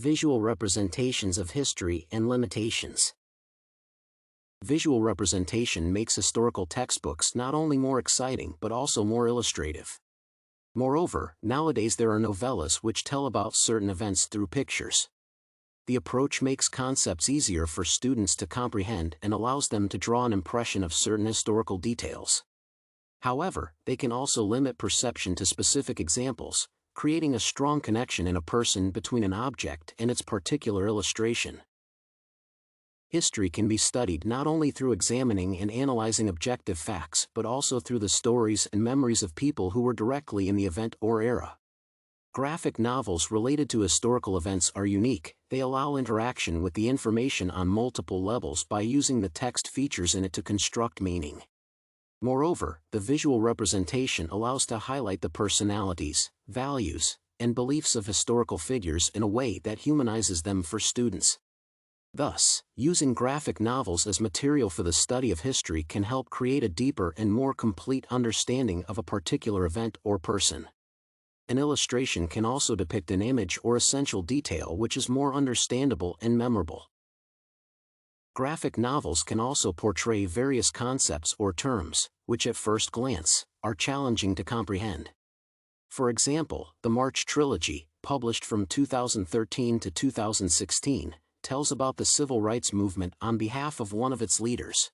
Visual representations of history and limitations. Visual representation makes historical textbooks not only more exciting but also more illustrative. Moreover, nowadays there are novellas which tell about certain events through pictures. The approach makes concepts easier for students to comprehend and allows them to draw an impression of certain historical details. However, they can also limit perception to specific examples, creating a strong connection in a person between an object and its particular illustration. History can be studied not only through examining and analyzing objective facts but also through the stories and memories of people who were directly in the event or era. Graphic novels related to historical events are unique. They allow interaction with the information on multiple levels by using the text features in it to construct meaning. Moreover, the visual representation allows to highlight the personalities, values, and beliefs of historical figures in a way that humanizes them for students. Thus, using graphic novels as material for the study of history can help create a deeper and more complete understanding of a particular event or person. An illustration can also depict an image or essential detail which is more understandable and memorable. Graphic novels can also portray various concepts or terms, which at first glance, are challenging to comprehend. For example, the March Trilogy, published from 2013 to 2016, tells about the civil rights movement on behalf of one of its leaders.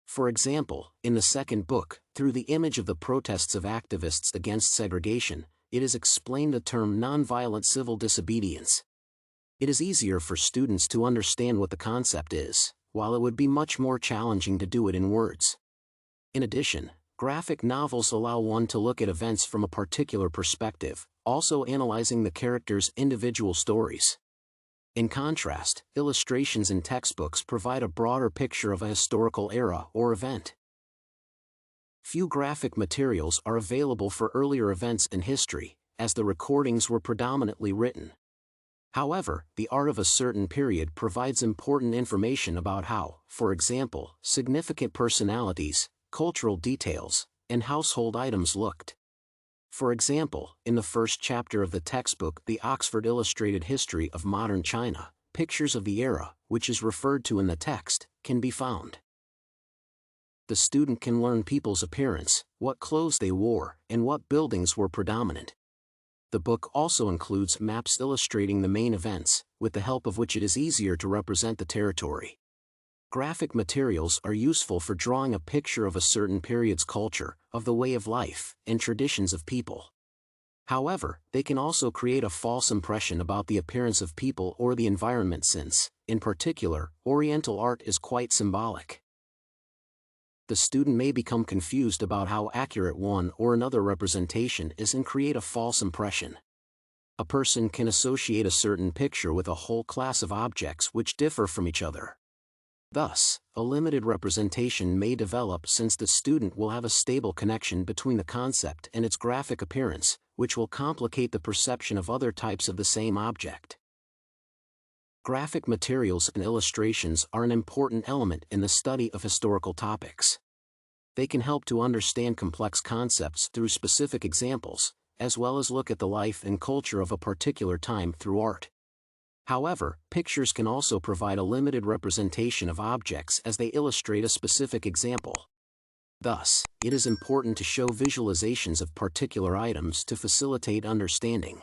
For example, in the second book, through the image of the protests of activists against segregation, it is explained the term nonviolent civil disobedience. It is easier for students to understand what the concept is, while it would be much more challenging to do it in words. In addition, graphic novels allow one to look at events from a particular perspective, also analyzing the characters' individual stories. In contrast, illustrations in textbooks provide a broader picture of a historical era or event. Few graphic materials are available for earlier events in history, as the recordings were predominantly written. However, the art of a certain period provides important information about how, for example, significant personalities, cultural details, and household items looked. For example, in the first chapter of the textbook The Oxford Illustrated History of Modern China, pictures of the era, which is referred to in the text, can be found. The student can learn people's appearance, what clothes they wore, and what buildings were predominant. The book also includes maps illustrating the main events, with the help of which it is easier to represent the territory. Graphic materials are useful for drawing a picture of a certain period's culture, of the way of life, and traditions of people. However, they can also create a false impression about the appearance of people or the environment since, in particular, Oriental art is quite symbolic. The student may become confused about how accurate one or another representation is and create a false impression. A person can associate a certain picture with a whole class of objects which differ from each other. Thus, a limited representation may develop since the student will have a stable connection between the concept and its graphic appearance, which will complicate the perception of other types of the same object. Graphic materials and illustrations are an important element in the study of historical topics. They can help to understand complex concepts through specific examples, as well as look at the life and culture of a particular time through art. However, pictures can also provide a limited representation of objects as they illustrate a specific example. Thus, it is important to show visualizations of particular items to facilitate understanding.